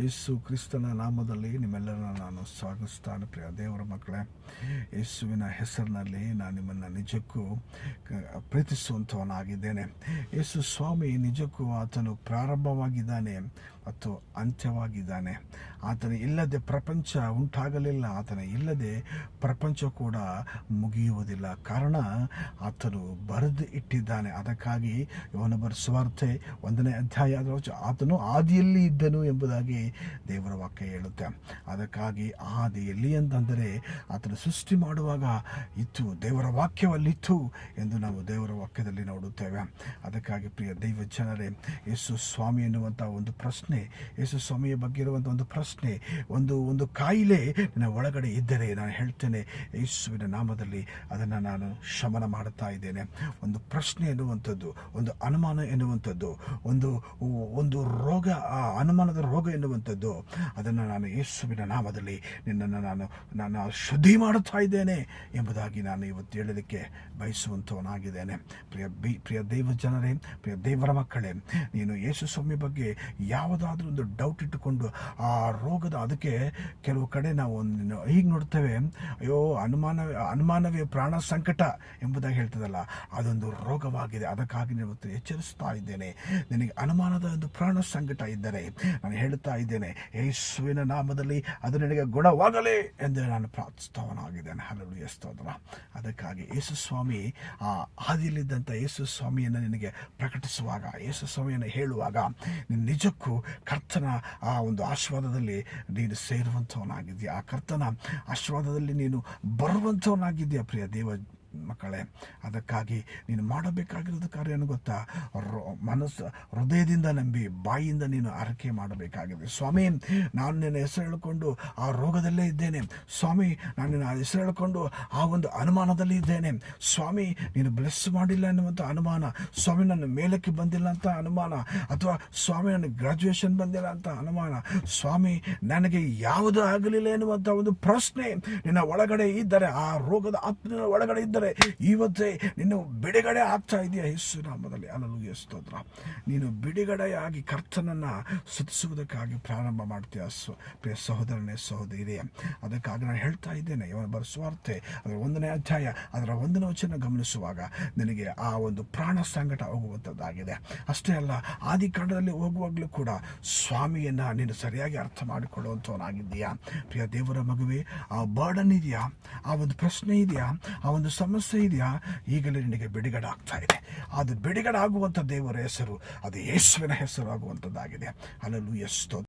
ಯೇಸು ಕ್ರಿಸ್ತನ ನಾಮದಲ್ಲಿ ನಿಮ್ಮೆಲ್ಲರನ್ನ ನಾನು ಸ್ವಾಗತಿಸ್ತಾನೆ. ಪ್ರಿಯ ದೇವರ ಮಕ್ಕಳೇ, ಯೇಸುವಿನ ಹೆಸರಿನಲ್ಲಿ ನಾನು ನಿಮ್ಮನ್ನು ನಿಜಕ್ಕೂ ಪ್ರೀತಿಸುವಂಥವನಾಗಿದ್ದೇನೆ. ಯೇಸು ಸ್ವಾಮಿ ನಿಜಕ್ಕೂ ಆತನು ಪ್ರಾರಂಭವಾಗಿದ್ದಾನೆ ಮತ್ತು ಅಂತ್ಯವಾಗಿದ್ದಾನೆ. ಆತನ ಇಲ್ಲದೆ ಪ್ರಪಂಚ ಉಂಟಾಗಲಿಲ್ಲ, ಆತನ ಇಲ್ಲದೆ ಪ್ರಪಂಚ ಕೂಡ ಮುಗಿಯುವುದಿಲ್ಲ. ಕಾರಣ ಆತನು ಬರೆದು ಇಟ್ಟಿದ್ದಾನೆ. ಅದಕ್ಕಾಗಿ ಯೋಹನ ಸುವಾರ್ತೆ 1ನೇ ಅಧ್ಯಾಯ ಆತನು ಆದಿಯಲ್ಲಿ ಇದ್ದನು ಎಂಬುದಾಗಿ ದೇವರ ವಾಕ್ಯ ಹೇಳುತ್ತೆ. ಅದಕ್ಕಾಗಿ ಆದಿಯಲ್ಲಿ ಅಂತಂದರೆ ಆತನು ಸೃಷ್ಟಿ ಮಾಡುವಾಗ ಇತ್ತು, ದೇವರ ವಾಕ್ಯವಲ್ಲಿತ್ತು ಎಂದು ನಾವು ದೇವರ ವಾಕ್ಯದಲ್ಲಿ ನೋಡುತ್ತೇವೆ. ಅದಕ್ಕಾಗಿ ಪ್ರಿಯ ದೈವ ಜನರೇ, ಯೇಸು ಸ್ವಾಮಿ ಎನ್ನುವಂಥ ಒಂದು ಪ್ರಶ್ನೆ, ಯೇಸು ಸ್ವಾಮಿಯ ಬಗ್ಗೆ ಇರುವಂಥ ಒಂದು ಪ್ರಶ್ನೆ, ಒಂದು ಕಾಯಿಲೆ ನನ್ನ ಒಳಗಡೆ ಇದ್ದರೆ ನಾನು ಹೇಳ್ತೇನೆ, ಯೇಸುವಿನ ನಾಮದಲ್ಲಿ ಅದನ್ನು ನಾನು ಶಮನ ಮಾಡುತ್ತಾ ಇದ್ದೇನೆ. ಒಂದು ಪ್ರಶ್ನೆ ಎನ್ನುವಂಥದ್ದು, ಒಂದು ಅನುಮಾನ ಎನ್ನುವಂಥದ್ದು, ಒಂದು ರೋಗ, ಆ ಅನುಮಾನದ ರೋಗ ಎನ್ನುವಂಥದ್ದು, ಅದನ್ನು ನಾನು ಯೇಸುವಿನ ನಾಮದಲ್ಲಿ ನಿನ್ನನ್ನು ನಾನು ಶುದ್ಧಿ ಮಾಡುತ್ತಾ ಇದ್ದೇನೆ ಎಂಬುದಾಗಿ ನಾನು ಇವತ್ತು ಹೇಳಲಿಕ್ಕೆ ಬಯಸುವಂಥವನಾಗಿದ್ದೇನೆ. ಪ್ರಿಯ ದೈವ ಜನರೇ, ಪ್ರಿಯ ದೇವರ ಮಕ್ಕಳೇ, ನೀನು ಯೇಸು ಸ್ವಾಮಿ ಬಗ್ಗೆ ಯಾವುದಾದ್ರೂ ಒಂದು ಡೌಟ್ ಇಟ್ಟುಕೊಂಡು ಆ ರೋಗದ, ಅದಕ್ಕೆ ಕೆಲವು ಕಡೆ ನಾವು ಹೀಗೆ ನೋಡ್ತೇವೆ, ಅಯ್ಯೋ ಅನುಮಾನವೇ ಪ್ರಾಣ ಸಂಕಟ ಎಂಬುದಾಗಿ ಹೇಳ್ತದಲ್ಲ, ಅದೊಂದು ರೋಗವಾಗಿದೆ. ಅದಕ್ಕಾಗಿ ನಾನು ಇವತ್ತು ಎಚ್ಚರಿಸ್ತಾ ಇದ್ದೇನೆ. ನಿನಗೆ ಅನುಮಾನದ ಒಂದು ಪ್ರಾಣ ಸಂಕಟ ಇದ್ದರೆ ನಾನು ಹೇಳುತ್ತಾ ಇದ್ದೇನೆ, ಯೇಸುವಿನ ನಾಮದಲ್ಲಿ ಅದು ನಿನಗೆ ಗುಣವಾಗಲಿ ಎಂದು ನಾನು ಪ್ರಾರ್ಥಿಸ್ತವನಾಗಿದ್ದೇನೆ. ಹಲ್ಲೆಲೂಯಾ, ಸ್ತೋತ್ರ. ಅದಕ್ಕಾಗಿ ಯೇಸು ಸ್ವಾಮಿ ಆ ಆದಿಯಲ್ಲಿದ್ದಂಥ ಯೇಸು ಸ್ವಾಮಿಯನ್ನು ನಿನಗೆ ಪ್ರಕಟಿಸುವಾಗ, ಯೇಸು ಸ್ವಾಮಿಯನ್ನು ಹೇಳುವಾಗ ನೀನು ನಿಜಕ್ಕೂ ಕರ್ತನ ಆ ಒಂದು ಆಶೀರ್ವಾದದಲ್ಲಿ ನೀನು ಸೇರುವಂಥವನಾಗಿದ್ದೀಯ. ಆ ಕರ್ತನ ಆಶೀರ್ವಾದದಲ್ಲಿ ನೀನು ಬರುವಂಥವನಾಗಿದ್ದೀಯ ಪ್ರಿಯ ದೇವ ಮಕ್ಕಳೇ. ಅದಕ್ಕಾಗಿ ನೀನು ಮಾಡಬೇಕಾಗಿರೋದು ಕಾರ್ಯ ಏನು ಗೊತ್ತಾ? ಹೃದಯದಿಂದ ನಂಬಿ ಬಾಯಿಯಿಂದ ನೀನು ಆರೈಕೆ ಮಾಡಬೇಕಾಗಿದೆ. ಸ್ವಾಮಿ, ನಾನು ನಿನ್ನ ಹೆಸರು ಹೇಳಿಕೊಂಡು ಆ ರೋಗದಲ್ಲೇ ಇದ್ದೇನೆ. ಸ್ವಾಮಿ, ನಾನು ನಿನ್ನ ಹೆಸರು ಹೇಳಿಕೊಂಡು ಆ ಒಂದು ಅನುಮಾನದಲ್ಲಿ ಇದ್ದೇನೆ. ಸ್ವಾಮಿ, ನೀನು ಬ್ಲೆಸ್ ಮಾಡಿಲ್ಲ ಎನ್ನುವಂಥ ಅನುಮಾನ, ಸ್ವಾಮಿ ನನ್ನ ಮೇಲಕ್ಕೆ ಬಂದಿಲ್ಲ ಅಂತ ಅನುಮಾನ, ಅಥವಾ ಸ್ವಾಮಿ ನನಗೆ ಗ್ರಾಜುಯೇಷನ್ ಬಂದಿಲ್ಲ ಅಂತ ಅನುಮಾನ, ಸ್ವಾಮಿ ನನಗೆ ಯಾವುದು ಆಗಲಿಲ್ಲ ಎನ್ನುವಂಥ ಒಂದು ಪ್ರಶ್ನೆ ನಿನ್ನ ಒಳಗಡೆ ಇದ್ದರೆ, ಆ ರೋಗದ ಆತ್ಮನ ಒಳಗಡೆ ಇದ್ದರೆ ಇವತ್ತೇ ನೀನು ಬಿಡುಗಡೆ ಆಗ್ತಾ ಇದೆಯಾ ಯೇಸು ನಾಮದಲ್ಲಿ. ಹಲ್ಲೆಲೂಯಾ, ಸ್ತೋತ್ರ. ನೀನು ಬಿಡುಗಡೆಯಾಗಿ ಕರ್ತನನ್ನು ಸ್ತುತಿಸುವುದಕ್ಕಾಗಿ ಪ್ರಾರಂಭ ಮಾಡ್ತೀಯ ಪ್ರಿಯ ಸಹೋದರನೇ, ಸಹೋದರಿಯೇ. ಅದಕ್ಕಾಗಿ ನಾನು ಹೇಳ್ತಾ ಇದ್ದೇನೆ, ಯೋಹನ ಸುವಾರ್ತೆ ಅದರ 1ನೇ ಅಧ್ಯಾಯ ಅದರ 1ನೇ ವಚನ ಗಮನಿಸುವಾಗ ನಿನಗೆ ಆ ಒಂದು ಪ್ರಾಣ ಸಂಕಟ ಹೋಗುವಂಥದ್ದಾಗಿದೆ. ಅಷ್ಟೇ ಅಲ್ಲ, ಆದಿಕಾಂಡದಲ್ಲಿ ಹೋಗುವಾಗಲೂ ಕೂಡ ಸ್ವಾಮಿಯನ್ನು ನೀನು ಸರಿಯಾಗಿ ಅರ್ಥ ಮಾಡಿಕೊಳ್ಳುವಂಥವನಾಗಿದ್ದೀಯಾ ಪ್ರಿಯ ದೇವರ ಮಗುವೆ. ಆ ಬರ್ಡನ್ ಇದೆಯಾ, ಆ ಒಂದು ಪ್ರಶ್ನೆ ಇದೆಯಾ, ಆ ಒಂದು ಸಮಸ್ಯೆ ಇದೆಯಾ, ಈಗಲೇ ನಿನಗೆ ಬಿಡುಗಡೆ ಆಗ್ತಾ ಇದೆ. ಅದು ಬಿಡುಗಡೆ ಆಗುವಂಥ ದೇವರ ಹೆಸರು, ಅದು ಯೇಸುವಿನ ಹೆಸರು ಆಗುವಂಥದ್ದಾಗಿದೆ. ಹಲ್ಲೆಲೂಯಾ, ಸ್ತೋತ್ರ.